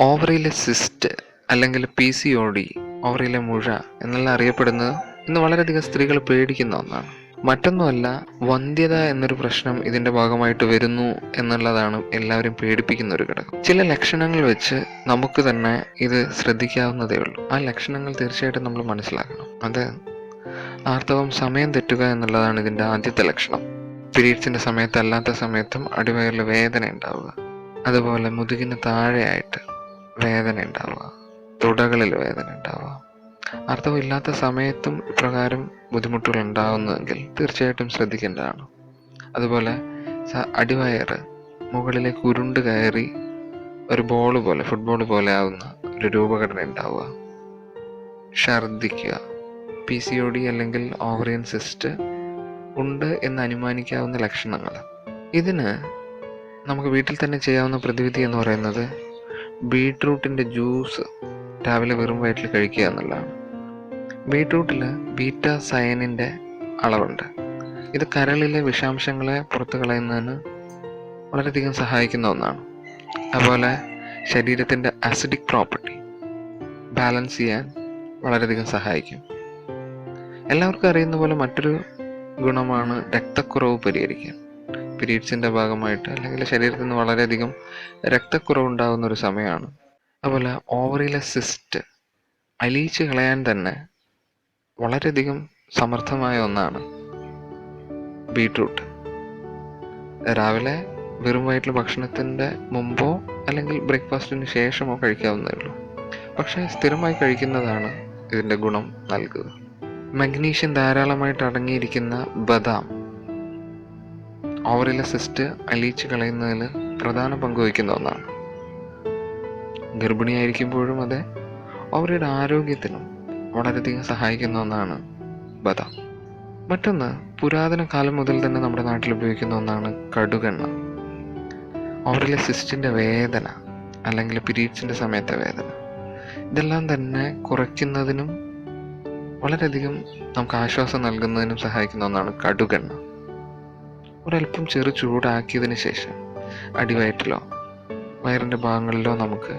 ഓവറിയിലെ cyst അല്ലെങ്കിൽ PCOD, ഓവറിയിലെ മുഴ എന്നെല്ലാം അറിയപ്പെടുന്നത് ഇന്ന് വളരെയധികം സ്ത്രീകൾ പേടിക്കുന്ന ഒന്നാണ്. മറ്റൊന്നുമല്ല, വന്ധ്യത എന്നൊരു പ്രശ്നം ഇതിൻ്റെ ഭാഗമായിട്ട് വരുന്നു എന്നുള്ളതാണ് എല്ലാവരും പേടിപ്പിക്കുന്ന ഒരു ഘടകം. ചില ലക്ഷണങ്ങൾ വെച്ച് നമുക്ക് തന്നെ ഇത് ശ്രദ്ധിക്കാവുന്നതേ ഉള്ളൂ. ആ ലക്ഷണങ്ങൾ തീർച്ചയായിട്ടും നമ്മൾ മനസ്സിലാക്കണം. അത് ആർത്തവം സമയം തെറ്റുക എന്നുള്ളതാണ് ഇതിൻ്റെ ആദ്യത്തെ ലക്ഷണം. പീരീഡ്സിൻ്റെ സമയത്തല്ലാത്ത സമയത്തും അടിവയറിൽ വേദന ഉണ്ടാവുക, അതുപോലെ മുതുകിന് താഴെയായിട്ട് വേദന ഉണ്ടാവുക, തുടകളിൽ വേദന ഉണ്ടാവുക. ആർത്തവം ഇല്ലാത്ത സമയത്തും ഇപ്രകാരം ബുദ്ധിമുട്ടുകൾ ഉണ്ടാകുന്നതെങ്കിൽ തീർച്ചയായിട്ടും ശ്രദ്ധിക്കേണ്ടതാണ്. അതുപോലെ അടിവയറ് മുകളിലേക്ക് ഉരുണ്ട് കയറി ഒരു ബോൾ പോലെ, ഫുട്ബോൾ പോലെ ആവുന്ന ഒരു രൂപഘടന ഉണ്ടാവുക, ഛർദ്ദിക്കുക. PCOD അല്ലെങ്കിൽ ഓവറിയൻ സിസ്റ്റ് ഉണ്ട് എന്ന് അനുമാനിക്കാവുന്ന ലക്ഷണങ്ങൾ. ഇതിന് നമുക്ക് വീട്ടിൽ തന്നെ ചെയ്യാവുന്ന പ്രതിവിധി എന്ന് പറയുന്നത് ബീട്രൂട്ടിൻ്റെ ജ്യൂസ് രാവിലെ വെറും വയറ്റിൽ കഴിക്കുക എന്നുള്ളതാണ്. ബീട്രൂട്ടിൽ ബീറ്റ സയനിൻ്റെ അളവുണ്ട്. ഇത് കരളിലെ വിഷാംശങ്ങളെ പുറത്തു കളയുന്നതിന് വളരെയധികം സഹായിക്കുന്ന ഒന്നാണ്. അതുപോലെ ശരീരത്തിൻ്റെ അസിഡിക് പ്രോപ്പർട്ടി ബാലൻസ് ചെയ്യാൻ വളരെയധികം സഹായിക്കും. എല്ലാവർക്കും അറിയുന്ന പോലെ മറ്റൊരു ഗുണമാണ് രക്തക്കുറവ് പരിഹരിക്കാൻ. പീരീഡ്സിൻ്റെ ഭാഗമായിട്ട് അല്ലെങ്കിൽ ശരീരത്തിൽ നിന്ന് വളരെയധികം രക്തക്കുറവ് ഉണ്ടാകുന്ന ഒരു സമയമാണ്. അതുപോലെ ഓവറിയിലെ സിസ്റ്റ് അലിയിച്ച് കളയാൻ തന്നെ വളരെയധികം സമർത്ഥമായ ഒന്നാണ് ബീട്രൂട്ട്. രാവിലെ വെറും വയറ്റിൽ ഭക്ഷണത്തിൻ്റെ മുമ്പോ അല്ലെങ്കിൽ ബ്രേക്ക്ഫാസ്റ്റിന് ശേഷമോ കഴിക്കാവുന്നതേ ഉള്ളൂ. പക്ഷേ സ്ഥിരമായി കഴിക്കുന്നതാണ് ഇതിൻ്റെ ഗുണം നൽകുക. മഗ്നീഷ്യം ധാരാളമായിട്ട് അടങ്ങിയിരിക്കുന്ന ബദാം ഓവറിലെ സിസ്റ്റ് അലിയിച്ച് കളയുന്നതിൽ പ്രധാന പങ്ക് വഹിക്കുന്ന ഒന്നാണ്. ഗർഭിണിയായിരിക്കുമ്പോഴും അതെ, ഓവറിയുടെ ആരോഗ്യത്തിനും വളരെയധികം സഹായിക്കുന്ന ഒന്നാണ് ബദാം. മറ്റൊന്ന്, പുരാതന കാലം മുതൽ തന്നെ നമ്മുടെ നാട്ടിൽ ഉപയോഗിക്കുന്ന ഒന്നാണ് കടുകെണ്ണ. ഓവറിലെ സിസ്റ്റിൻ്റെ വേദന അല്ലെങ്കിൽ പീരീഡ്സിൻ്റെ സമയത്തെ വേദന ഇതെല്ലാം തന്നെ കുറയ്ക്കുന്നതിനും വളരെയധികം നമുക്ക് ആശ്വാസം നൽകുന്നതിനും സഹായിക്കുന്ന ഒന്നാണ് കടുകെണ്ണ. ഒരല്പം ചെറു ചൂടാക്കിയതിന് ശേഷം അടിവയറ്റിലോ വയറിൻ്റെ ഭാഗങ്ങളിലോ നമുക്ക്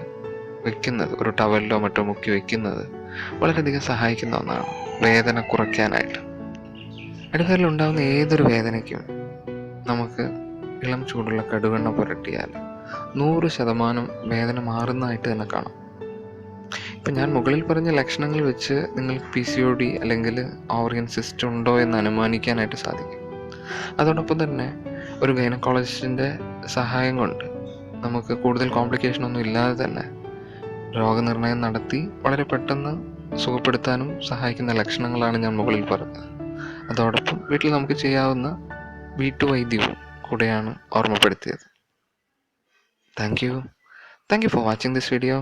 വെക്കുന്നത്, ഒരു ടവലിലോ മറ്റോ മുക്കി വെക്കുന്നത് വളരെയധികം സഹായിക്കുന്ന ഒന്നാണ് വേദന കുറയ്ക്കാനായിട്ട്. അടിവയറിലുണ്ടാകുന്ന ഏതൊരു വേദനയ്ക്കും നമുക്ക് ഇളം ചൂടുള്ള കടുകെണ്ണ പുരട്ടിയാൽ 100% വേദന മാറുന്നതായിട്ട് തന്നെ കാണാം. ഇപ്പം ഞാൻ മുകളിൽ പറഞ്ഞ ലക്ഷണങ്ങൾ വെച്ച് നിങ്ങൾക്ക് PCOD അല്ലെങ്കിൽ ഓവറിയൻ സിസ്റ്റ് ഉണ്ടോ എന്ന് അനുമാനിക്കാനായിട്ട് സാധിക്കും. അതോടൊപ്പം തന്നെ ഒരു ഗൈനക്കോളജിസ്റ്റിൻ്റെ സഹായം കൊണ്ട് നമുക്ക് കൂടുതൽ കോംപ്ലിക്കേഷനൊന്നും ഇല്ലാതെ തന്നെ രോഗനിർണയം നടത്തി വളരെ പെട്ടെന്ന് സുഖപ്പെടുത്താനും സഹായിക്കുന്ന ലക്ഷണങ്ങളാണ് ഞാൻ മുകളിൽ പറഞ്ഞത്. അതോടൊപ്പം വീട്ടിൽ നമുക്ക് ചെയ്യാവുന്ന വീട്ടുവൈദ്യവും കൂടെയാണ് ഓർമ്മപ്പെടുത്തിയത്. Thank you for watching this video.